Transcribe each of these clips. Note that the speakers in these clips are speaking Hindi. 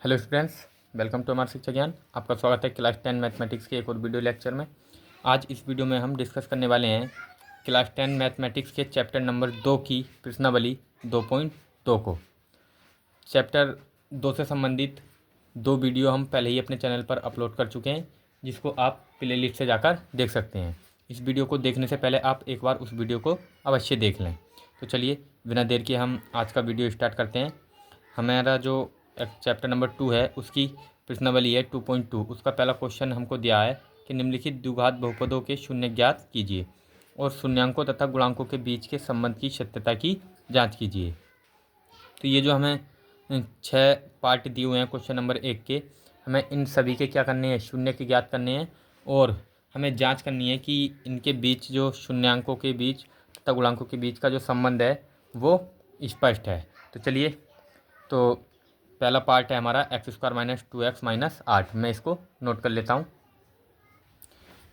हेलो स्टूडेंट्स, वेलकम टू हमारा शिक्षा ज्ञान। आपका स्वागत है क्लास 10 मैथमेटिक्स के एक और वीडियो लेक्चर में। आज इस वीडियो में हम डिस्कस करने वाले हैं क्लास 10 मैथमेटिक्स के चैप्टर नंबर 2 की प्रश्नावली 2.2 को। चैप्टर 2 से संबंधित 2 वीडियो हम पहले ही अपने चैनल पर अपलोड कर चुके हैं, जिसको आप प्ले लिस्ट से जाकर देख सकते हैं। इस वीडियो को देखने से पहले आप एक बार उस वीडियो को अवश्य देख लें। तो चलिए बिना देर के हम आज का वीडियो स्टार्ट करते हैं। हमारा जो चैप्टर नंबर 2 है उसकी प्रश्नावली है 2.2। उसका पहला क्वेश्चन हमको दिया है कि निम्नलिखित द्विघात बहुपदों के शून्य ज्ञात कीजिए और शून्यांकों तथा गुणांकों के बीच के संबंध की सत्यता की जांच कीजिए। तो ये जो हमें 6 पार्ट दिए हुए हैं क्वेश्चन नंबर 1 के, हमें इन सभी के क्या करने हैं, शून्य के ज्ञात करने हैं और हमें जांच करनी है कि इनके बीच जो शून्यांकों के बीच तथा गुणांकों के बीच का जो संबंध है वो स्पष्ट है। तो चलिए, तो पहला पार्ट है हमारा x² - 2x - 8। मैं इसको नोट कर लेता हूँ।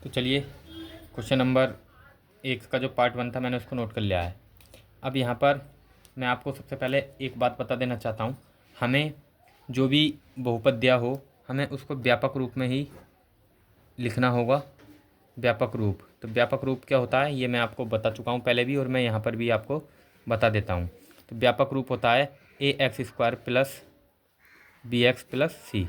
तो चलिए, क्वेश्चन नंबर 1 का जो पार्ट 1 था मैंने उसको नोट कर लिया है। अब यहाँ पर मैं आपको सबसे पहले एक बात बता देना चाहता हूँ। हमें जो भी बहुपद दिया हो हमें उसको व्यापक रूप में ही लिखना होगा। व्यापक रूप, तो व्यापक रूप क्या होता है ये मैं आपको बता चुका हूँ पहले भी, और मैं यहाँ पर भी आपको बता देता हूँ। तो व्यापक रूप होता है ax² + bx + c।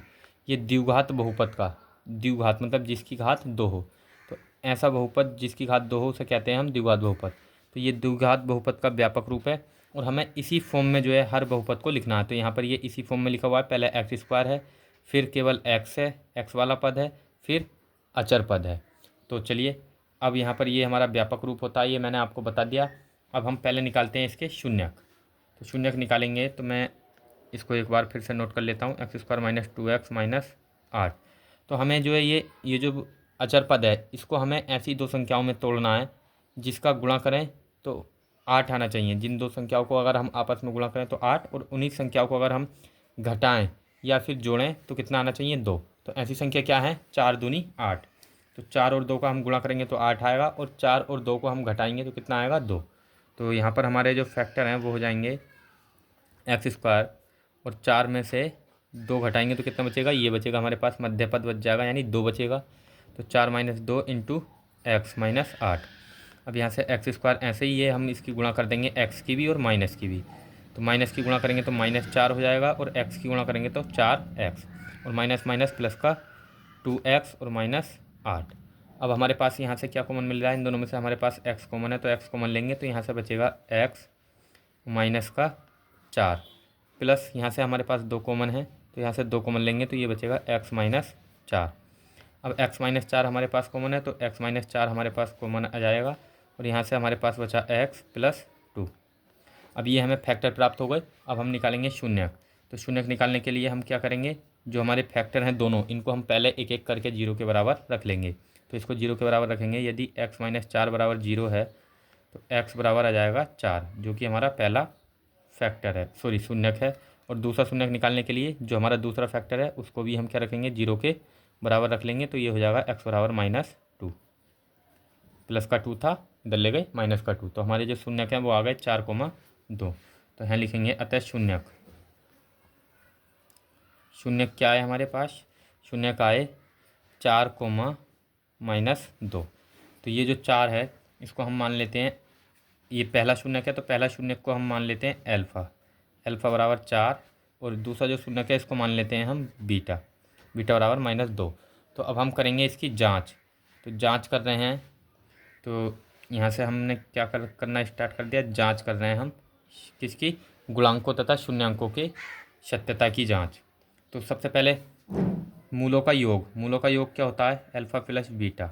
ये द्विघात बहुपद का, द्विघात मतलब जिसकी घात 2 हो, तो ऐसा बहुपद जिसकी घात 2 हो उसे कहते हैं हम द्विघात बहुपद। तो ये द्विघात बहुपद का व्यापक रूप है और हमें इसी फॉर्म में जो है हर बहुपद को लिखना है। तो यहाँ पर ये इसी फॉर्म में लिखा हुआ है। पहले x² है, फिर केवल x है, x वाला पद है, फिर अचर पद है। तो चलिए, अब यहाँ पर ये हमारा व्यापक रूप होता है, ये मैंने आपको बता दिया। अब हम पहले निकालते हैं इसके शून्यक। तो शून्यक निकालेंगे तो मैं इसको एक बार फिर से नोट कर लेता हूँ। x² - 2x - 8। तो हमें जो है ये जो अचर पद है इसको हमें ऐसी दो संख्याओं में तोड़ना है जिसका गुणा करें तो 8 आना चाहिए। जिन दो संख्याओं को अगर हम आपस में गुणा करें तो 8, और उन्हीं संख्याओं को अगर हम घटाएं या फिर जोड़ें तो कितना आना चाहिए, 2। तो ऐसी संख्या क्या है, 4 दूनी 8। तो 4 और 2 का हम गुणा करेंगे तो 8 आएगा, और 4 और 2 को हम घटाएंगे तो कितना आएगा, 2। तो यहाँ पर हमारे जो फैक्टर हैं वो हो जाएंगे x², और 4 में से 2 घटाएंगे तो कितना बचेगा, ये बचेगा हमारे पास, मध्य पद बच जाएगा यानी 2 बचेगा। तो 4 - 2 × x - 8। अब यहाँ से x² ऐसे ही है, हम इसकी गुणा कर देंगे x की भी और माइनस की भी। तो माइनस की गुणा करेंगे तो -4 हो जाएगा, और x की गुणा करेंगे तो 4x, और माइनस माइनस प्लस का 2x और -8। अब हमारे पास यहाँ से क्या कॉमन मिल रहा है, इन दोनों में से हमारे पास x कॉमन है, तो x कॉमन लेंगे तो यहाँ से बचेगा x माइनस का 4, प्लस यहाँ से हमारे पास 2 कॉमन है तो यहाँ से 2 कॉमन लेंगे तो ये बचेगा x - 4। अब x - 4 हमारे पास कॉमन है तो x - 4 हमारे पास कॉमन आ जाएगा, और यहाँ से हमारे पास बचा x + 2। अब ये हमें फैक्टर प्राप्त हो गए। अब हम निकालेंगे शून्यक। तो शून्यक निकालने के लिए हम क्या करेंगे, जो हमारे फैक्टर हैं दोनों, इनको हम पहले एक एक करके 0 के बराबर रख लेंगे। तो इसको 0 के बराबर रखेंगे। यदि x - 4 बराबर 0 है तो x बराबर आ जाएगा 4, जो कि हमारा पहला फैक्टर है, सॉरी शून्यक है। और दूसरा शून्यक निकालने के लिए जो हमारा दूसरा फैक्टर है उसको भी हम क्या रखेंगे, 0 के बराबर रख लेंगे। तो ये हो जाएगा x बराबर -2, प्लस का 2 था इधर ले गए माइनस का 2, तो हमारे जो शून्यक हैं वो आ गए 4,2। तो यहाँ लिखेंगे अतः शून्यक। शून्यक क्या है हमारे पास, शून्यक आए 4, -2। तो ये जो 4 है इसको हम मान लेते हैं, ये पहला शून्यक है तो पहला शून्यक को हम मान लेते हैं अल्फ़ा। अल्फ़ा बराबर 4, और दूसरा जो शून्यक है इसको मान लेते हैं हम बीटा। बीटा बराबर -2। तो अब हम करेंगे इसकी जांच। तो जांच कर रहे हैं, तो यहाँ से हमने क्या करना स्टार्ट कर दिया, जांच कर रहे हैं हम किसकी, गुणांकों तथा शून्यांकों के सत्यता की जांच। तो सबसे पहले मूलों का योग। मूलों का योग क्या होता है, अल्फ़ा प्लस बीटा।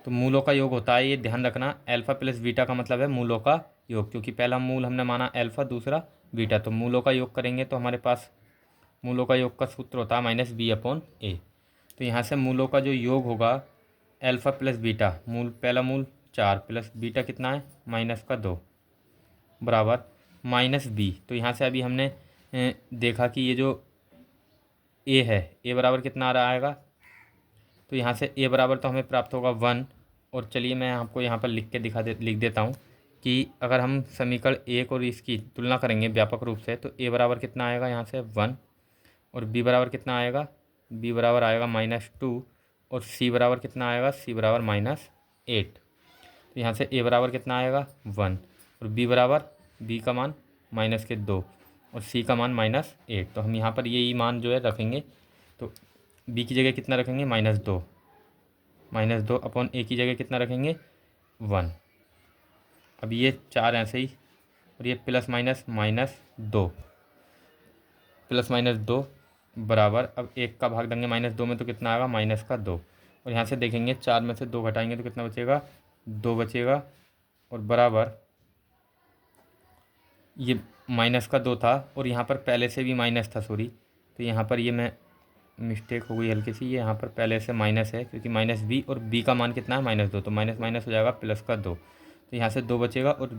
तो मूलों का योग होता है, ये ध्यान रखना, अल्फ़ा प्लस बीटा का मतलब है मूलों का योग, क्योंकि पहला मूल हमने माना अल्फ़ा, दूसरा बीटा। तो मूलों का योग करेंगे तो हमारे पास मूलों का योग का सूत्र होता है -b/a। तो यहाँ से मूलों का जो योग होगा अल्फ़ा प्लस बीटा, मूल पहला मूल 4 प्लस बीटा कितना है -2 बराबर -b। तो यहाँ से अभी हमने देखा कि ये जो a है, a बराबर कितना आ रहा आएगा, तो यहाँ से a बराबर तो हमें प्राप्त होगा 1। और चलिए मैं आपको यहाँ पर लिख देता हूँ कि अगर हम समीकरण 1 और इसकी तुलना करेंगे व्यापक रूप से तो a बराबर कितना आएगा, यहाँ से 1 और बी बराबर कितना आएगा, बी बराबर आएगा -2 और सी बराबर कितना आएगा, सी बराबर -8। तो यहाँ से ए बराबर कितना आएगा 1 और बी बराबर, बी का मान -2 और सी का मान -8। तो हम यहाँ पर ये मान जो है रखेंगे, तो बी की जगह कितना रखेंगे -2 अपॉन ए की जगह कितना रखेंगे 1। अब ये 4 ऐसे ही और ये +-2 +-2 बराबर, अब 1 का भाग देंगे -2 में तो कितना आएगा -2 और यहाँ से देखेंगे 4 में से 2 घटाएंगे तो कितना बचेगा 2 बचेगा और बराबर ये -2 था और यहाँ पर पहले से भी माइनस था, सॉरी, तो यहाँ पर ये मैं मिस्टेक हो गई हल्की सी, ये यहाँ पर पहले से माइनस है क्योंकि -b और b का मान कितना है -2, तो माइनस माइनस हो जाएगा +2, तो यहाँ से 2 बचेगा और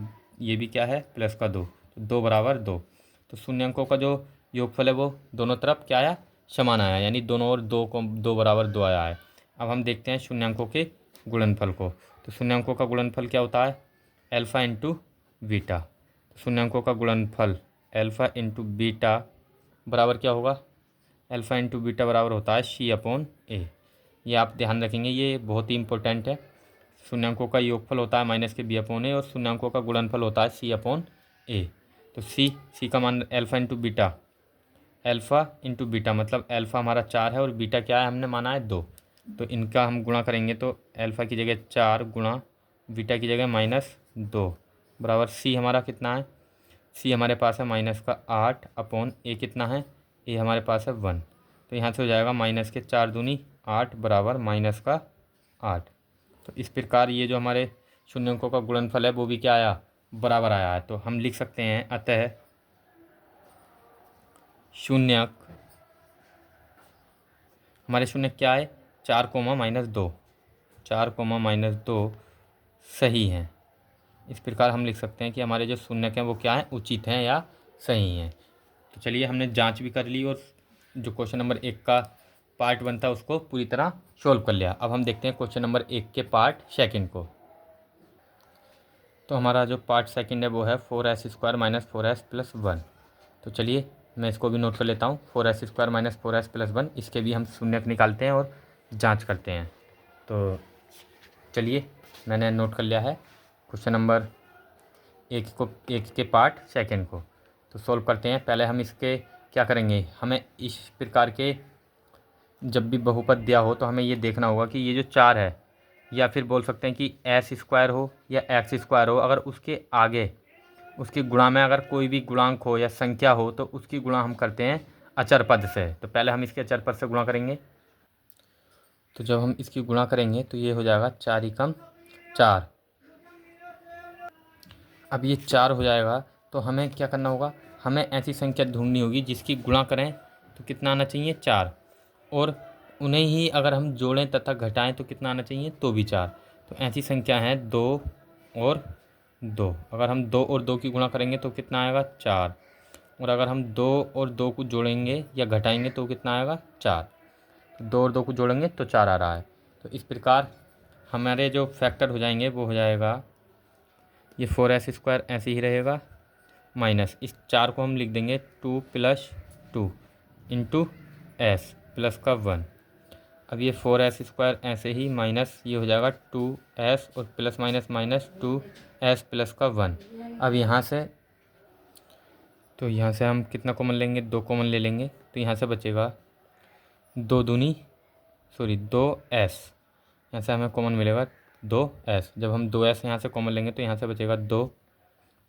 ये भी क्या है +2, तो 2 बराबर 2। तो शून्य अंकों का जो योगफल है वो दोनों तरफ क्या आया, समान आया, यानी दोनों ओर 2 बराबर 2 आया है। अब हम देखते हैं शून्य अंकों के गुणनफल को। तो शून्य अंकों का गुणनफल क्या होता है, अल्फ़ा इंटू बीटा। शून्य अंकों का गुणनफल अल्फ़ा इंटू बीटा बराबर क्या होगा, अल्फ़ा इंटू बीटा बराबर होता है C/A। ये आप ध्यान रखेंगे, ये बहुत ही इंपॉर्टेंट है। शून्यांकों का योगफल होता है -B/A और शून्यांकों का गुणनफल होता है C/A। तो सी का मान अल्फ़ा इंटू बीटा मतलब अल्फ़ा हमारा 4 है और बीटा क्या है, हमने माना है 2। तो इनका हम गुणा करेंगे तो अल्फ़ा की जगह 4 गुणा बीटा की जगह -2 बराबर सी हमारा कितना है, सी हमारे पास है -8 अपॉन ए कितना है, ए हमारे पास है 1। तो यहाँ से हो जाएगा -4 दूनी 8 बराबर -8। तो इस प्रकार ये जो हमारे शून्य अंकों का गुणनफल है वो भी क्या आया, बराबर आया है। तो हम लिख सकते हैं अतः शून्यक, हमारे शून्यक क्या है 4, -2, 4, -2 सही हैं। इस प्रकार हम लिख सकते हैं कि हमारे जो शून्यक हैं वो क्या हैं, उचित हैं या सही हैं। तो चलिए हमने जांच भी कर ली और जो क्वेश्चन नंबर 1 का पार्ट 1 था उसको पूरी तरह सॉल्व कर लिया। अब हम देखते हैं क्वेश्चन नंबर 1 के पार्ट 2 को। तो हमारा जो पार्ट 2 है वो है 4s² - 4s + 1। तो चलिए मैं इसको भी नोट कर लेता हूँ, 4s² - 4s + 1, इसके भी हम शून्यक निकालते हैं और जांच करते हैं। तो चलिए मैंने नोट कर लिया है क्वेश्चन नंबर 1 के पार्ट 2 को। तो सॉल्व करते हैं। पहले हम इसके क्या करेंगे, हमें इस प्रकार के जब भी बहुपद दिया हो तो हमें ये देखना होगा कि ये जो 4 है, या फिर बोल सकते हैं कि s² हो या x² हो, अगर उसके आगे उसकी गुणा में अगर कोई भी गुणांक हो या संख्या हो तो उसकी गुणा हम करते हैं अचर पद से। तो पहले हम इसके अचर पद से गुणा करेंगे। तो जब हम इसकी गुणा करेंगे तो ये हो जाएगा 4 × 4। अब ये 4 हो जाएगा तो हमें क्या करना होगा, हमें ऐसी संख्या ढूंढनी होगी जिसकी गुणा करें तो कितना आना चाहिए 4, और उन्हें ही अगर हम जोड़ें तथा घटाएं तो कितना आना चाहिए, तो भी 4। तो ऐसी संख्या है 2 और 2। अगर हम 2 और 2 की गुणा करेंगे तो कितना आएगा 4, और अगर हम 2 और 2 को जोड़ेंगे या घटाएंगे तो कितना आएगा 4। तो 2 और 2 को जोड़ेंगे तो 4 आ रहा है। तो इस प्रकार हमारे जो फैक्टर हो जाएंगे वो हो जाएगा, ये 4s² ऐसे ही रहेगा, माइनस इस 4 को हम लिख देंगे 2 + 2 इंटू s प्लस का 1। अब ये 4s² ऐसे ही माइनस ये हो जाएगा 2s और प्लस माइनस 2s प्लस का 1। अब यहाँ से तो यहाँ से हम कितना कॉमन लेंगे, 2 कॉमन ले लेंगे तो यहाँ से बचेगा 2s, यहाँ से हमें कॉमन मिलेगा 2s। जब हम 2s यहाँ से कॉमन लेंगे तो यहाँ से बचेगा 2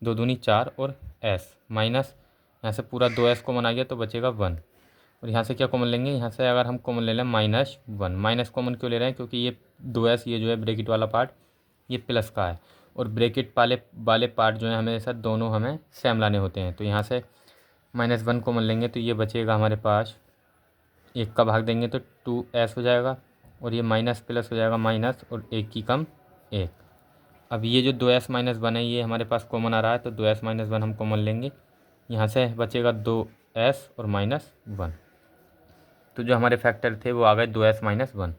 दूनी 4 और s माइनस यहाँ से पूरा 2s कॉमन आ गया तो बचेगा 1, और यहाँ से क्या कॉमन लेंगे, यहाँ से अगर हम कॉमन ले लें -1। माइनस कॉमन क्यों ले रहे हैं, क्योंकि ये 2s ये जो है ब्रैकेट वाला पार्ट ये प्लस का है, और ब्रैकेट वाले पार्ट जो है हमेशा दोनों हमें सेम लाने होते हैं। तो यहाँ से -1 कॉमन लेंगे तो ये बचेगा हमारे पास, 1 का भाग देंगे तो 2s हो जाएगा, और ये माइनस प्लस हो जाएगा माइनस, और 1 की कम 1। अब ये जो 2s - 1 है ये हमारे पास कॉमन आ रहा है तो 2s - 1 हम कॉमन लेंगे, यहाँ से बचेगा 2s और -1। तो जो हमारे फैक्टर थे वो आ गए 2s - 1।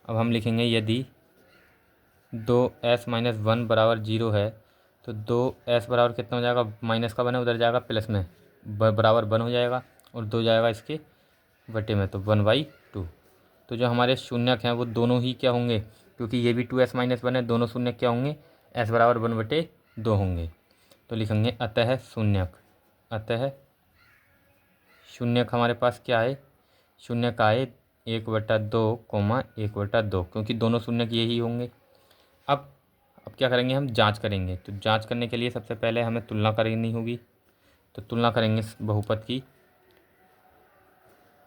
अब हम लिखेंगे यदि 2s - 1 बराबर 0 है तो 2s बराबर कितना हो जाएगा, माइनस का 1 है उधर जाएगा प्लस में, बराबर 1 हो जाएगा, और 2 जाएगा इसके बटे में, तो 1/2। तो जो हमारे शून्यक हैं वो दोनों ही क्या होंगे, क्योंकि ये भी 2s-1 है, दोनों शून्यक क्या होंगे, s बराबर 1/2 होंगे। तो लिखेंगे अतः शून्यक, अतः शून्यक हमारे पास क्या है, शून्यक आए 1/2 कोमा 1/2, क्योंकि दोनों शून्यक यही होंगे। अब क्या करेंगे, हम जांच करेंगे। तो जांच करने के लिए सबसे पहले हमें तुलना करनी होगी। तो तुलना करेंगे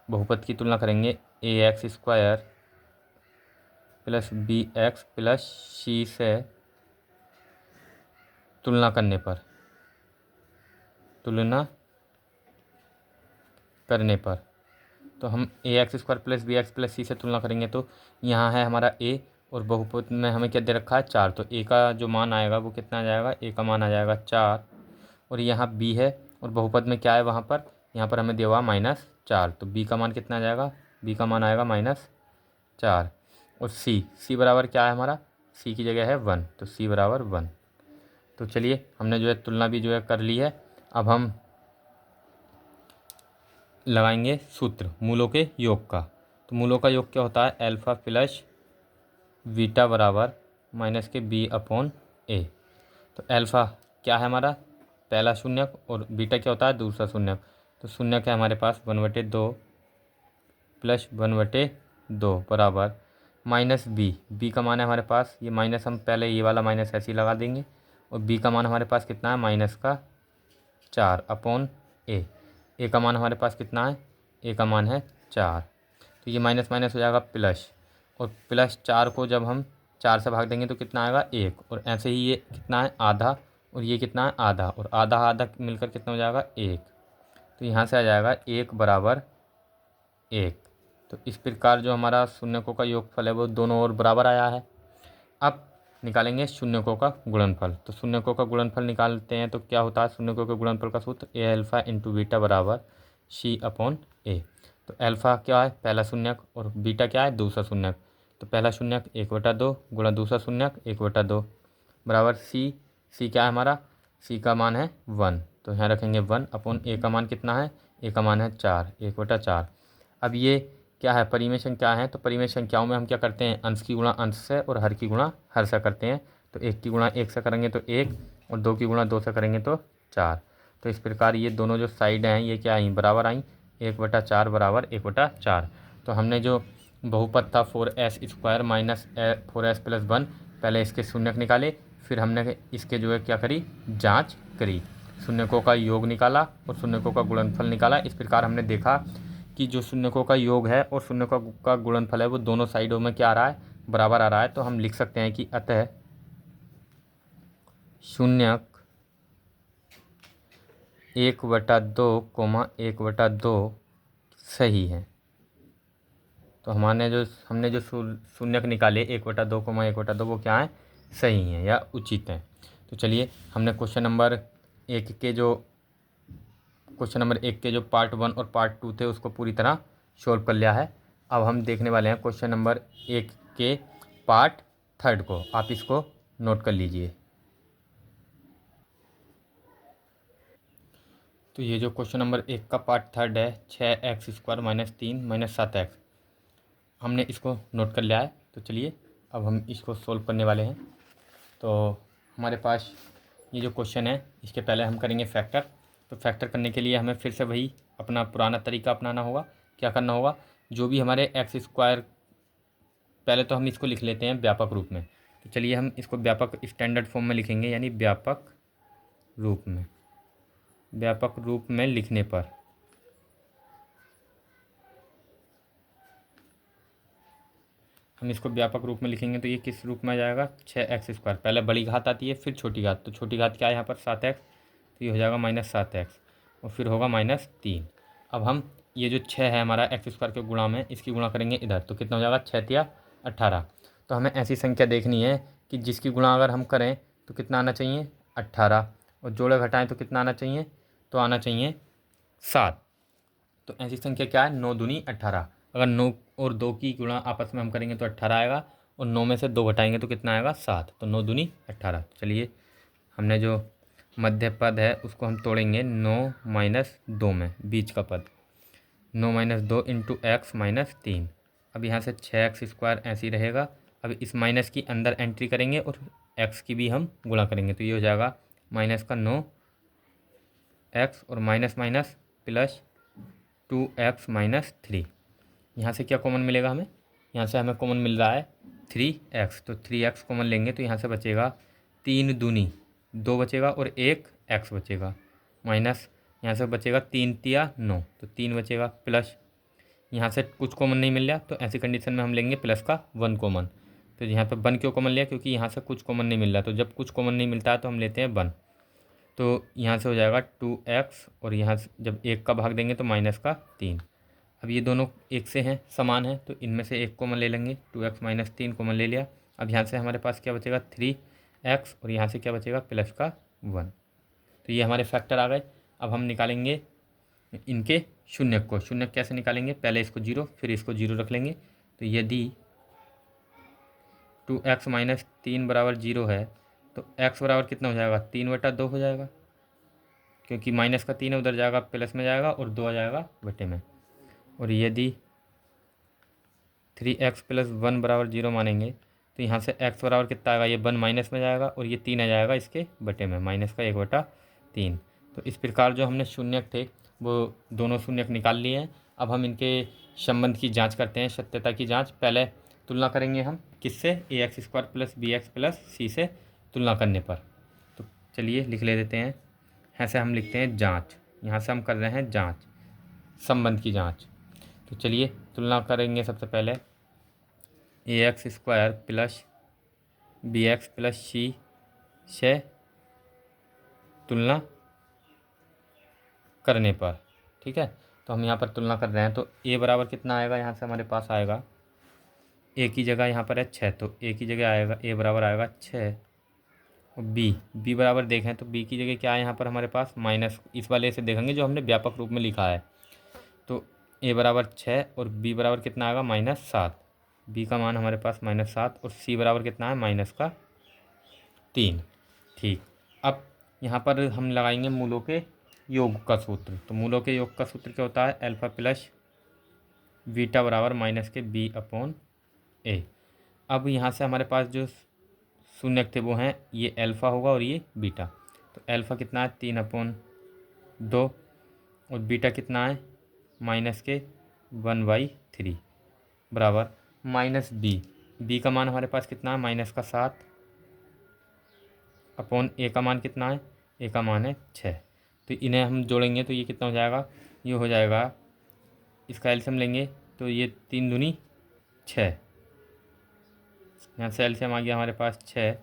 बहुपद की तुलना करेंगे। ax² + bx + c से तुलना करने पर तो हम ax² + bx + c से तुलना करेंगे। तो यहाँ है हमारा a और बहुपद में हमें क्या दे रखा है, 4। तो a का जो मान आएगा वो कितना आ जाएगा, a का मान आ जाएगा 4। और यहाँ b है और बहुपद में क्या है वहाँ पर, यहाँ पर हमें दिया हुआ -4। तो b का मान कितना आ जाएगा, b का मान आएगा -4। और c बराबर क्या है हमारा, c की जगह है 1, तो c बराबर 1। तो चलिए हमने जो है तुलना भी जो है कर ली है। अब हम लगाएंगे सूत्र मूलों के योग का। तो मूलों का योग क्या होता है, अल्फ़ा प्लस बीटा बराबर -b/a। तो अल्फ़ा क्या है हमारा, पहला शून्यक, और बीटा क्या होता है, दूसरा शून्यक। तो शून्यक है हमारे पास 1/2 + 1/2 बराबर -b। b का मान है हमारे पास, ये माइनस हम पहले ये वाला माइनस ऐसे ही लगा देंगे। और b का मान हमारे पास कितना है, -4/a। a का मान हमारे पास कितना है, a का मान है 4। तो ये माइनस माइनस हो जाएगा प्लस, और +4 को जब हम 4 से भाग देंगे तो कितना आएगा, 1। और ऐसे ही ये कितना है, आधा, और ये कितना है, आधा, और आधा आधा मिलकर कितना हो जाएगा, 1। तो यहाँ से आ जाएगा 1 बराबर 1। तो इस प्रकार जो हमारा शून्यकों का योगफल है वो दोनों ओर बराबर आया है। अब निकालेंगे शून्यकों का गुणनफल। तो शून्यकों का गुणनफल निकालते हैं तो क्या होता है, शून्यकों के गुणनफल का सूत्र a α × बीटा बराबर c/a। तो अल्फ़ा क्या है, पहला शून्यक, और बीटा क्या है, दूसरा शून्यक। तो पहला शून्यक 1/2 गुणा दूसरा शून्यक 1/2 बराबर c क्या है हमारा, c का मान है 1। तो यहाँ रखेंगे 1/a का मान कितना है, a का मान है 4, 1/4। अब ये क्या है, परिमेय संख्या है। तो परिमेय संख्याओं में हम क्या करते हैं, अंश की गुणा अंश से और हर की गुणा हर से करते हैं। तो 1 की गुणा 1 से करेंगे तो 1, और 2 की गुणा 2 से करेंगे तो 4। तो इस प्रकार ये दोनों जो साइड हैं ये क्या आई, बराबर आई, 1/4 बराबर 1/4। तो हमने जो बहुपद था 4s² - 4s + 1, पहले इसके शून्यक निकाले, फिर हमने इसके जो है क्या करी, जाँच करी, शून्यकों का योग निकाला और शून्यकों का गुणनफल निकाला। इस प्रकार हमने देखा कि जो शून्यकों का योग है और शून्यकों का गुणनफल है वो दोनों साइडों में क्या आ रहा है, बराबर आ रहा है। तो हम लिख सकते हैं कि अतः शून्यक 1/2, 1/2 सही है। तो हमने जो शून्यक निकाले 1/2, 1/2 वो क्या है, सही है या उचित है। तो चलिए हमने क्वेश्चन नंबर 1 के जो पार्ट 1 और पार्ट 2 थे उसको पूरी तरह सॉल्व कर लिया है। अब हम देखने वाले हैं क्वेश्चन नंबर 1 के पार्ट 3 को। आप इसको नोट कर लीजिए। तो ये जो क्वेश्चन नंबर 1 का पार्ट 3 है, 6x² - 3 - 7x, हमने इसको नोट कर लिया है। तो चलिए अब हम इसको सॉल्व करने वाले हैं। तो हमारे पास ये जो क्वेश्चन है इसके पहले हम करेंगे फैक्टर। तो फैक्टर करने के लिए हमें फिर से वही अपना पुराना तरीका अपनाना होगा। क्या करना होगा, जो भी हमारे x², पहले तो हम इसको लिख लेते हैं व्यापक रूप में। तो चलिए हम इसको व्यापक स्टैंडर्ड फॉर्म में लिखेंगे, यानी व्यापक रूप में लिखने पर हम इसको व्यापक रूप में लिखेंगे तो ये किस रूप में आ जाएगा, 6x²। पहले बड़ी घात आती है फिर छोटी घात। तो छोटी घात क्या है यहाँ पर, 7x, तो ये हो जाएगा -7x, और फिर होगा -3। अब हम ये जो 6 है हमारा x² के गुणा में, इसकी गुणा करेंगे इधर, तो कितना हो जाएगा, 6 × 18। तो हमें ऐसी संख्या देखनी है कि जिसकी गुणा अगर हम करें तो कितना आना चाहिए, 18, और जोड़े घटाएं तो कितना आना चाहिए, तो आना चाहिए 7। तो ऐसी संख्या क्या है, 9 दूनी 18। अगर 9 और 2 की गुणा आपस में हम करेंगे तो 18 आएगा, और 9 में से 2 घटाएंगे तो कितना आएगा, 7। तो 9 दूनी 18। चलिए हमने जो मध्य पद है उसको हम तोड़ेंगे 9 - 2 में, बीच का पद। 9 - 2 इंटू एक्स माइनस 3। अब यहाँ से 6x² ऐसे ही रहेगा। अब इस माइनस की अंदर एंट्री करेंगे और एक्स की भी हम गुणा करेंगे, तो ये हो जाएगा माइनस का 9x और minus minus plus 2x minus 3। यहाँ से क्या कॉमन मिलेगा हमें? यहाँ से हमें कॉमन मिल रहा है 3x, तो 3x कॉमन लेंगे तो यहाँ से बचेगा 3 दूनी 2 बचेगा और 1 x बचेगा, माइनस यहाँ से बचेगा 3 तिया 9, तो 3 बचेगा, प्लस यहाँ से कुछ कॉमन नहीं मिल रहा तो ऐसी कंडीशन में हम लेंगे प्लस का 1 कॉमन। तो यहाँ पे 1 क्यों कॉमन लिया? क्योंकि यहाँ से कुछ कॉमन नहीं मिल रहा, तो जब कुछ कॉमन नहीं मिलता है तो हम लेते हैं 1। तो यहाँ से हो जाएगा 2x और यहाँ से जब 1 का भाग देंगे तो माइनस का 3। अब ये दोनों एक से हैं, समान हैं, तो इनमें से एक कॉमन ले लेंगे, 2x माइनस 3 कॉमन ले लिया। अब यहाँ से हमारे पास क्या बचेगा? 3x और यहाँ से क्या बचेगा? प्लस का 1। तो ये हमारे फैक्टर आ गए। अब हम निकालेंगे इनके शून्य को। शून्य कैसे निकालेंगे? पहले इसको 0 फिर इसको 0 रख लेंगे। तो यदि 2x माइनस 3 बराबर 0 है तो x बराबर कितना हो जाएगा? 3/2 हो जाएगा, क्योंकि माइनस का 3 उधर जाएगा, प्लस में जाएगा और 2 आ जाएगा बटे में। और यदि 3x + 1 बराबर 0 मानेंगे तो यहाँ से x बराबर कितना आएगा? ये 1 माइनस में जाएगा और ये 3 आ जाएगा इसके बटे में, माइनस का 1/3। तो इस प्रकार जो हमने शून्यक थे वो दोनों शून्यक निकाल लिए हैं। अब हम इनके संबंध की जांच करते हैं, सत्यता की जांच। पहले तुलना करेंगे हम किससे? ax² + bx + c से तुलना करने पर। तो चलिए लिख ले देते हैं, ऐसे हम लिखते हैं जांच। यहाँ से हम कर रहे हैं जांच, संबंध की जांच। तो चलिए तुलना करेंगे। सबसे पहले ax² + bx + c से तुलना करने पर, ठीक है। तो हम यहाँ पर तुलना कर रहे हैं, तो a बराबर कितना आएगा? यहाँ से हमारे पास आएगा a की जगह यहाँ पर है 6, तो a की जगह आएगा a बराबर आएगा 6। और b बराबर देखें तो b की जगह क्या है यहाँ पर हमारे पास? माइनस, इस वाले से देखेंगे जो हमने व्यापक रूप में लिखा है। तो a बराबर 6 और b बराबर कितना आएगा? -7। b का मान हमारे पास -7 और c बराबर कितना है? -3। ठीक, अब यहाँ पर हम लगाएंगे मूलों के योग का सूत्र। तो मूलों के योग का सूत्र क्या होता है? अल्फ़ा प्लस बीटा बराबर -b/a। अब यहाँ से हमारे पास जो शून्यक थे वो हैं, ये अल्फ़ा होगा और ये बीटा। तो अल्फ़ा कितना है? 3/2 और बीटा कितना है? -1/3 बराबर -b। b का मान हमारे पास कितना है? -7 अपॉन a का मान कितना है? a का मान है 6। तो इन्हें हम जोड़ेंगे तो ये कितना हो जाएगा? ये हो जाएगा, इसका एलसीएम लेंगे तो ये 3 दूनी 6, यहाँ से एलसीएम आ गया हमारे पास 6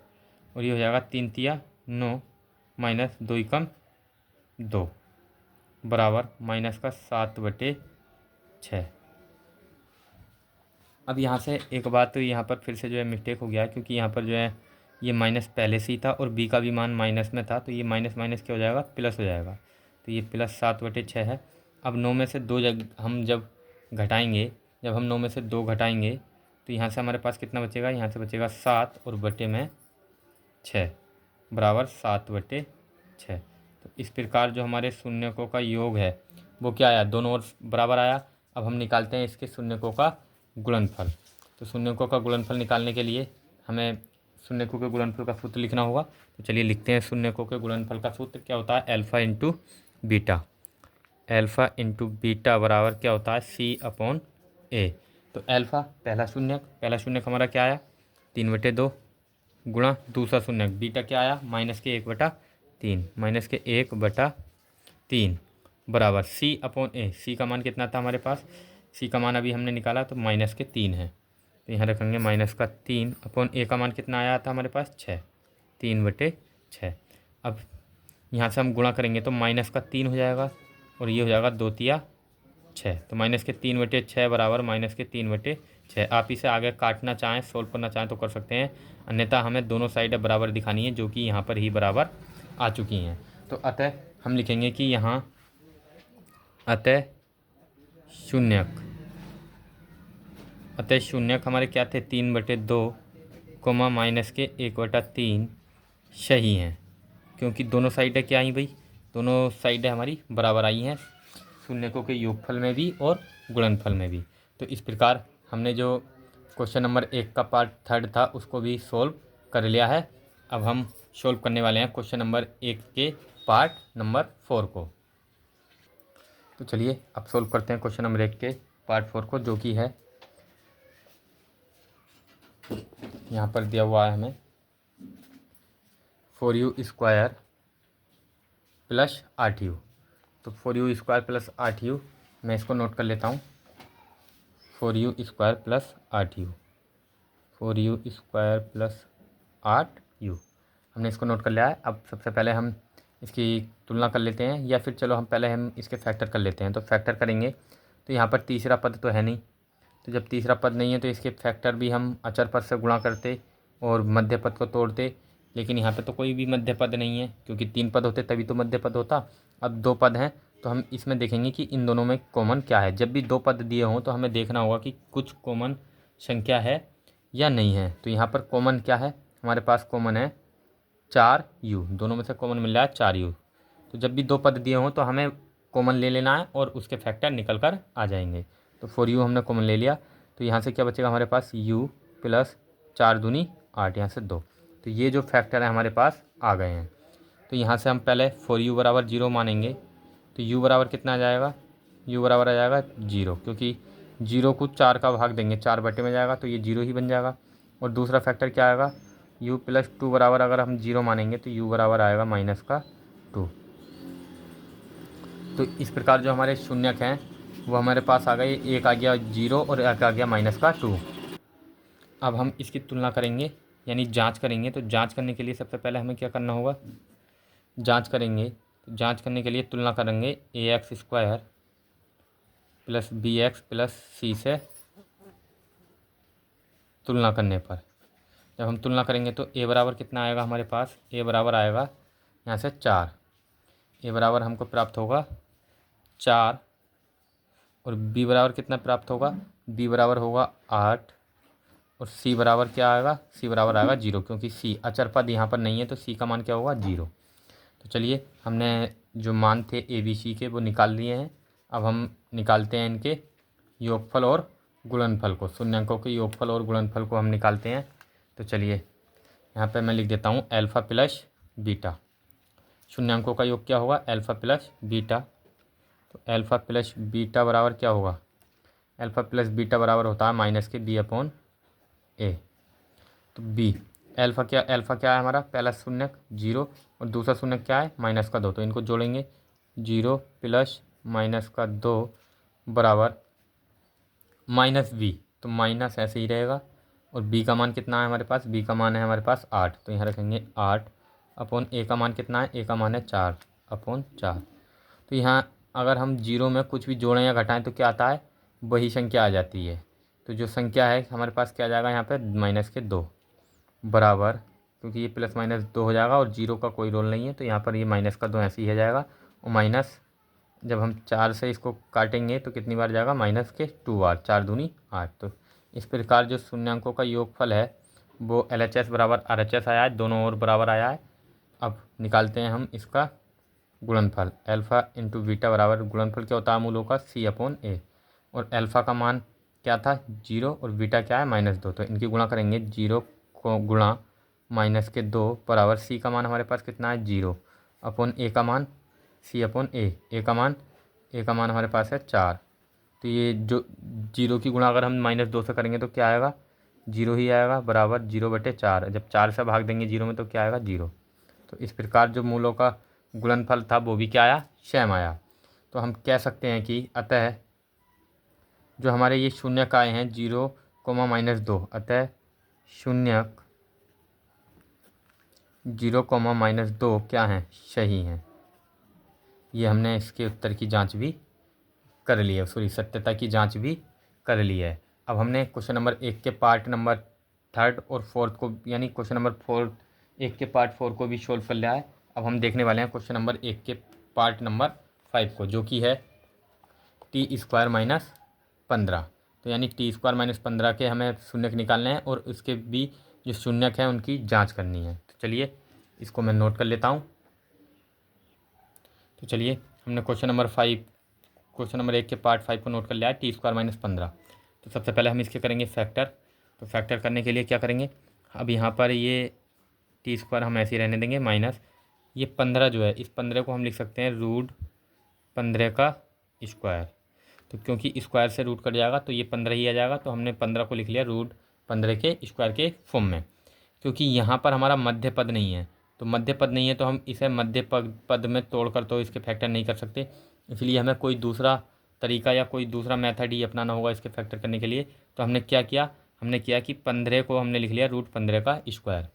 और ये हो जाएगा 3 तिया 9 माइनस 2 एकम 2 बराबर -7/6। अब यहाँ से एक बात, तो यहाँ पर फिर से जो है मिस्टेक हो गया है, क्योंकि यहाँ पर जो है ये माइनस पहले से ही था और b का भी मान माइनस में था, तो ये माइनस माइनस क्या हो जाएगा? प्लस हो जाएगा। तो ये +7/6 है। अब 9 में से 2 हम जब घटाएंगे, जब हम 9 में से 2 घटाएंगे तो यहाँ से हमारे पास कितना बचेगा? यहाँ से बचेगा 7 और बटे में 6 बराबर 7/6। तो इस प्रकार जो हमारे शून्यकों का योग है वो क्या आया? दोनों ओर बराबर आया। अब हम निकालते हैं इसके शून्यकों का गुणनफल। तो शून्यकों का गुणनफल निकालने के लिए हमें शून्यकों के गुणनफल का सूत्र लिखना होगा। तो चलिए लिखते हैं शून्यकों के गुणनफल का सूत्र। क्या होता है? Alpha into beta. Alpha into beta बराबर क्या होता है? c/a। तो अल्फ़ा पहला शून्यक हमारा क्या आया? 3/2 गुणा दूसरा शून्यक बीटा क्या आया? -1/3 -1/3 बराबर c/a। c का मान कितना था हमारे पास? c का मान अभी हमने निकाला तो -3 है, तो यहाँ रखेंगे -3 अपॉन a का मान कितना आया था हमारे पास? 6, 3/6। अब यहाँ से हम गुणा करेंगे तो -3 हो जाएगा और ये हो जाएगा 2 तिया 6, तो -3/6 बराबर -3/6। आप इसे आगे काटना चाहें, सोल्व करना चाहें तो कर सकते हैं, अन्यथा हमें दोनों साइडें बराबर दिखानी है, जो कि यहाँ पर ही बराबर आ चुकी हैं। तो अतः हम लिखेंगे कि यहाँ अतः शून्यक हमारे क्या थे? 3/2 कोमा -1/3 सही हैं, क्योंकि दोनों साइडें क्या आई भाई? दोनों साइडें हमारी बराबर आई हैं। शून्यकों के योगफल में भी और गुणनफल में भी। तो इस प्रकार हमने जो क्वेश्चन नंबर 1 का पार्ट 3 था उसको भी सोल्व कर लिया है। अब हम सोल्व करने वाले हैं क्वेश्चन नंबर 1 के पार्ट नंबर 4 को। तो चलिए अब सोल्व करते हैं क्वेश्चन नंबर 1 के पार्ट 4 को, जो कि है यहाँ पर दिया हुआ है हमें 4u² प्लस 8u। तो 4u² प्लस 8u, मैं इसको नोट कर लेता हूँ। 4u² plus 8u, 4u² plus 8u, हमने इसको नोट कर लिया है। अब सबसे पहले हम इसकी तुलना कर लेते हैं, या फिर चलो हम पहले हम इसके फैक्टर कर लेते हैं। तो फैक्टर करेंगे तो यहाँ पर तीसरा पद तो है नहीं, तो जब तीसरा पद नहीं है तो इसके फैक्टर भी हम अचर पद से गुणा करते और मध्य पद को तोड़ते, लेकिन यहाँ पे तो कोई भी मध्य पद नहीं है, क्योंकि 3 पद होते तभी तो मध्य पद होता। अब 2 पद हैं तो हम इसमें देखेंगे कि इन दोनों में कॉमन क्या है। जब भी 2 पद दिए हों तो हमें देखना होगा कि कुछ कॉमन संख्या है या नहीं है। तो यहाँ पर कॉमन क्या है, हमारे पास कॉमन है 4u, दोनों में से कॉमन मिल रहा है 4u। तो जब भी 2 पद दिए हों तो हमें कॉमन ले लेना है और उसके फैक्टर निकल कर आ जाएंगे। तो 4u हमने कॉमन ले लिया, तो यहाँ से क्या बचेगा हमारे पास u प्लस 4 दूनी 8, यहाँ से 2। तो ये जो फैक्टर है हमारे पास आ गए हैं। तो यहाँ से हम पहले 4u बराबर 0 मानेंगे, तो u बराबर कितना आ जाएगा, u बराबर आ जाएगा 0, क्योंकि 0 को 4 का भाग देंगे 4 बटे में जाएगा तो ये 0 ही बन जाएगा। और दूसरा फैक्टर क्या आएगा, u प्लस 2 बराबर अगर हम 0 मानेंगे तो u बराबर आएगा -2। तो इस प्रकार जो हमारे शून्यक हैं वो हमारे पास आ गए, एक आ गया 0 और एक आ गया -2। अब हम इसकी तुलना करेंगे यानी जांच करेंगे। तो जांच करने के लिए सबसे पहले हमें क्या करना होगा, जांच करेंगे। तो जांच करने के लिए तुलना करेंगे ax² plus bx plus c से तुलना करने पर। जब हम तुलना करेंगे तो a बराबर कितना आएगा हमारे पास, a बराबर आएगा यहाँ से 4, a बराबर हमको प्राप्त होगा 4, और b बराबर कितना प्राप्त होगा, b बराबर होगा 8, और c बराबर क्या आएगा, c बराबर आएगा 0, क्योंकि c अचर पद यहाँ पर नहीं है तो c का मान क्या होगा 0। तो चलिए हमने जो मान थे ए बी सी के वो निकाल लिए हैं। अब हम निकालते हैं इनके योगफल और गुणनफल को, शून्यंकों के योगफल और गुणनफल को हम निकालते हैं। तो चलिए यहाँ पे मैं लिख देता हूँ अल्फ़ा प्लस बीटा। शून्यंकों का योग क्या होगा, अल्फ़ा प्लस बीटा। तो अल्फ़ा प्लस बीटा बराबर क्या होगा, अल्फ़ा प्लस बीटा बराबर होता है -b/a। तो b अल्फ़ा क्या है हमारा, पहला शून्यक 0 और दूसरा शून्यक क्या है -2। तो इनको जोड़ेंगे 0 प्लस -2 बराबर -b, तो माइनस ऐसे ही रहेगा। और b का मान कितना है हमारे पास, b का मान है हमारे पास 8, तो यहाँ रखेंगे 8/a का मान कितना है, a का मान है 4/4। तो यहाँ अगर हम 0 में कुछ भी जोड़ें या घटाएं तो क्या आता है, वही संख्या आ जाती है। तो जो संख्या है हमारे पास क्या आ जाएगा यहाँ पे -2 बराबर, क्योंकि ये +-2 हो जाएगा और 0 का कोई रोल नहीं है तो यहाँ पर ये -2 ऐसे ही हो जाएगा। और माइनस जब हम 4 से इसको काटेंगे तो कितनी बार जाएगा, -2 बार, 4 दूनी 8। तो इस प्रकार जो शून्यांकों का योगफल है वो LHS बराबर RHS आया है, दोनों ओर बराबर आया है। अब निकालते हैं हम इसका गुणनफल, अल्फ़ा इंटू बीटा बराबर गुणनफल क्या होता है मूलों का c/a। और अल्फ़ा का मान क्या था 0 और बीटा क्या है -2, तो इनकी गुणा करेंगे 0 को गुणा -2 बराबर c का मान हमारे पास कितना है 0/a का मान c/a, a का मान हमारे पास है 4। तो ये जो 0 की गुणा अगर हम -2 से करेंगे तो क्या आएगा, 0 ही आएगा बराबर 0/4। जब 4 से भाग देंगे 0 में तो क्या आएगा 0। तो इस प्रकार जो मूलों का गुणनफल था वो भी क्या आया, सेम आया। तो हम कह सकते हैं कि अतः जो हमारे ये शून्यक आए हैं 0, -2, अतः शून्यक 0, -2 क्या हैं, सही हैं। ये हमने इसके उत्तर की जांच भी कर ली है, सॉरी सत्यता की जांच भी कर ली है। अब हमने क्वेश्चन नंबर 1 के पार्ट नंबर 3 और 4 को, यानी क्वेश्चन नंबर 1 के पार्ट 4 को भी सोल्व कर लिया है। अब हम देखने वाले हैं क्वेश्चन नंबर 1 के पार्ट नंबर 5 को, जो कि है t² - 15। तो यानी t² - 15 के हमें शून्यक निकालने हैं और उसके भी जो शून्यक हैं उनकी जांच करनी है। तो चलिए इसको मैं नोट कर लेता हूँ। तो चलिए हमने क्वेश्चन नंबर 5 क्वेश्चन नंबर 1 के पार्ट 5 को नोट कर लिया है, t² - 15। तो सबसे पहले हम इसके करेंगे फैक्टर। तो फैक्टर करने के लिए क्या करेंगे, अब यहाँ पर ये t² हम ऐसे ही रहने देंगे, माइनस ये 15 जो है, इस 15 को हम लिख सकते हैं √15 का स्क्वायर। तो क्योंकि स्क्वायर से रूट कट जाएगा तो ये 15 ही आ जाएगा, तो हमने 15 को लिख लिया √15 के स्क्वायर के फॉर्म में। क्योंकि यहाँ पर हमारा मध्य पद नहीं है, तो मध्य पद नहीं है तो हम इसे मध्य पद में तोड़कर तो इसके फैक्टर नहीं कर सकते, इसलिए हमें कोई दूसरा तरीका या कोई दूसरा मेथड ही अपनाना होगा इसके फैक्टर करने के लिए। तो हमने क्या किया, हमने किया कि 15 को हमने लिख लिया √15 का स्क्वायर।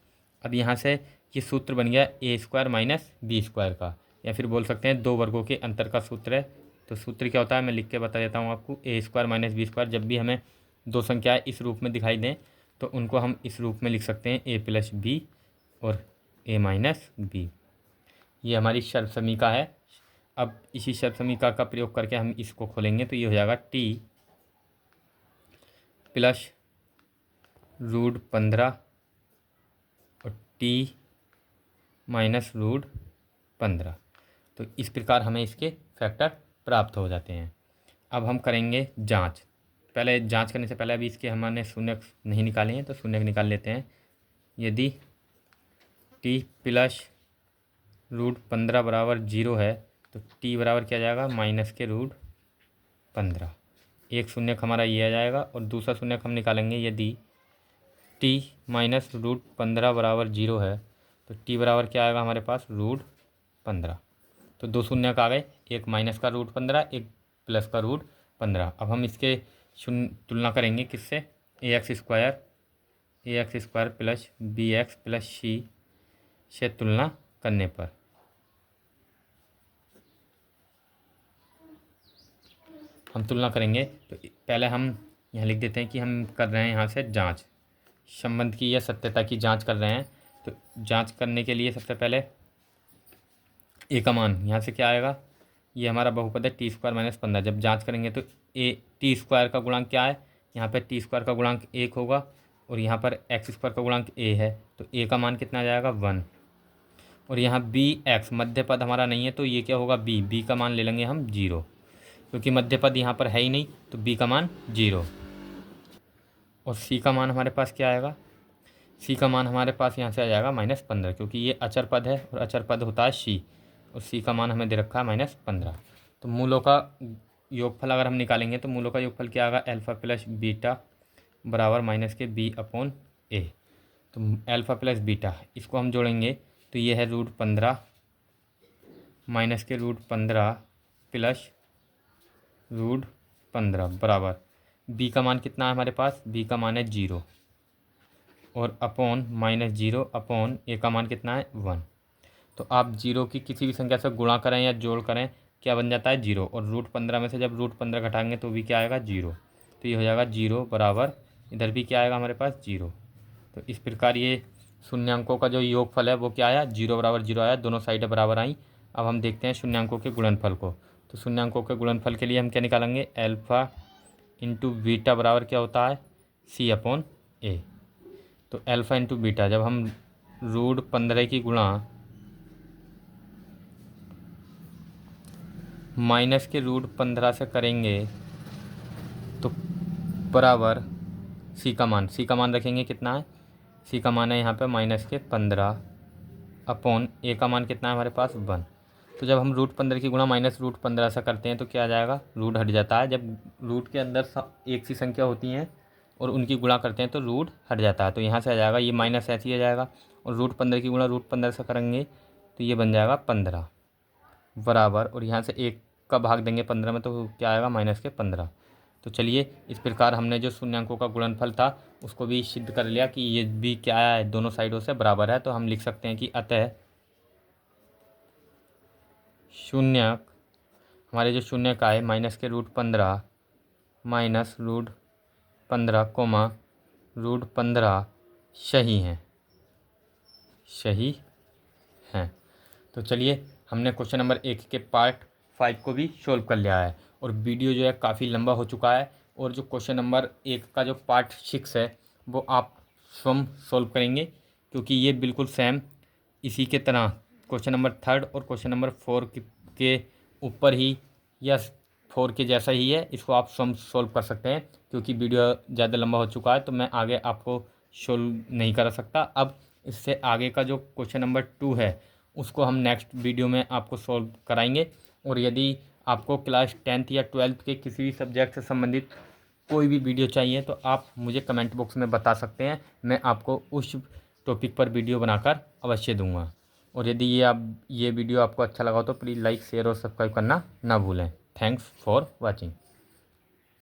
अब यहाँ से ये सूत्र बन गया a² - b² का, या फिर बोल सकते हैं 2 वर्गों के अंतर का सूत्र है। तो सूत्र क्या होता है मैं लिख के बता देता हूँ आपको, a² - b²। जब भी हमें दो संख्याएं इस रूप में दिखाई दें तो उनको हम इस रूप में लिख सकते हैं a+b और a - b। ये हमारी शर्त समीका है। अब इसी शर्त समीका का प्रयोग करके हम इसको खोलेंगे तो ये हो जाएगा t + √15 और t - √15। तो इस प्रकार हमें इसके फैक्टर प्राप्त हो जाते हैं। अब हम करेंगे जांच। पहले जांच करने से पहले अभी इसके हमने शून्य नहीं निकाले हैं, तो शून्य निकाल लेते हैं। यदि t + √15 बराबर 0 है तो t बराबर क्या आ जाएगा, -√15। एक शून्य हमारा ये आ जाएगा और दूसरा शून्य हम निकालेंगे। यदि t - √15 बराबर 0 है तो t बराबर क्या आएगा हमारे पास, √15। तो दो शून्य आ गए, एक माइनस का √15, एक प्लस का √15। अब हम इसके तुलना करेंगे किससे, ax² + bx + c से तुलना करने पर। हम तुलना करेंगे तो पहले हम यहाँ लिख देते हैं कि हम कर रहे हैं यहाँ से जांच, संबंध की या सत्यता की जांच कर रहे हैं। तो जांच करने के लिए सबसे पहले ए का मान यहाँ से क्या आएगा, ये हमारा बहुपद है t² - 15। जब जांच करेंगे तो t² का गुणांक क्या है, यहाँ पे t² का गुणांक 1 होगा और यहाँ पर x² का गुणांक a है, तो a का मान कितना आ जाएगा, 1। और यहाँ bx मध्य पद हमारा नहीं है तो ये क्या होगा, b का मान ले लेंगे हम 0, क्योंकि मध्य पद यहाँ पर है ही नहीं, तो b का मान 0। और c का मान हमारे पास क्या आएगा, c का मान हमारे पास यहाँ से आ जाएगा -15, क्योंकि ये अचर पद है और अचर पद होता है c, और c का मान हमें दे रखा है -15। तो मूलों का योगफल अगर हम निकालेंगे तो मूलों का योगफल क्या आएगा, अल्फ़ा + बीटा बराबर -b/a। तो अल्फ़ा + बीटा इसको हम जोड़ेंगे तो ये है √15 -√15 + √15 बराबर b का मान कितना है हमारे पास, b का मान है 0 और अपॉन -0/a का मान कितना है, 1। तो आप 0 की किसी भी संख्या से गुणा करें या जोड़ करें, क्या बन जाता है, 0। और √15 में से जब √15 घटाएंगे तो भी क्या आएगा, 0। तो ये हो जाएगा 0 बराबर, इधर भी क्या आएगा हमारे पास, 0। तो इस प्रकार ये शून्यांकों का जो योगफल है वो क्या आया, 0 बराबर 0 आया, दोनों साइडें बराबर आई। अब हम देखते हैं शून्यांकों के गुणनफल को। तो शून्यांकों के गुणनफल के लिए हम क्या निकालेंगे, अल्फ़ा × बीटा बराबर क्या होता है, c/a। तो अल्फ़ा × बीटा जब हम √15 की गुणा माइनस के √15 से करेंगे तो बराबर c का मान रखेंगे कितना है, c का मान है यहाँ पे -15 अपॉन a का मान कितना है हमारे पास, 1। तो जब हम √15 की गुणा -√15 से करते हैं तो क्या आ जाएगा, रूट हट जाता है। जब रूट के अंदर एक सी संख्या होती हैं और उनकी गुणा करते हैं तो रूट हट जाता है, तो यहाँ से आ जाएगा ये माइनस ऐसे ही आ जाएगा, और √15 की गुणा √15 से करेंगे तो ये बन जाएगा 15 बराबर, और यहाँ से 1 का भाग देंगे 15 में तो क्या आएगा, -15। तो चलिए इस प्रकार हमने जो शून्यांकों का गुणनफल था उसको भी सिद्ध कर लिया कि ये भी क्या है, दोनों साइडों से बराबर है। तो हम लिख सकते हैं कि अतः शून्यक हमारे जो शून्य का है -√15 -√15, √15 सही हैं। तो चलिए हमने क्वेश्चन नंबर 1 के पार्ट 5 को भी सोल्व कर लिया है, और वीडियो जो है काफ़ी लंबा हो चुका है, और जो क्वेश्चन नंबर 1 का जो पार्ट 6 है वो आप स्वयं सोल्व करेंगे, क्योंकि ये बिल्कुल सेम इसी के तरह क्वेश्चन नंबर 3 और क्वेश्चन नंबर 4 के ऊपर ही या 4 के जैसा ही है, इसको आप सोल्व कर सकते हैं। क्योंकि वीडियो ज़्यादा लंबा हो चुका है तो मैं आगे आपको सोल्व नहीं करा सकता। अब इससे आगे का जो क्वेश्चन नंबर 2 है उसको हम नेक्स्ट वीडियो में आपको सोल्व कराएंगे। और यदि आपको क्लास 10th या 12th के किसी भी सब्जेक्ट से संबंधित कोई भी वीडियो चाहिए तो आप मुझे कमेंट बॉक्स में बता सकते हैं, मैं आपको उस टॉपिक पर वीडियो बनाकर अवश्य दूंगा। और यदि ये वीडियो आपको अच्छा लगा हो तो प्लीज़ लाइक शेयर और सब्सक्राइब करना ना भूलें। Thanks for watching.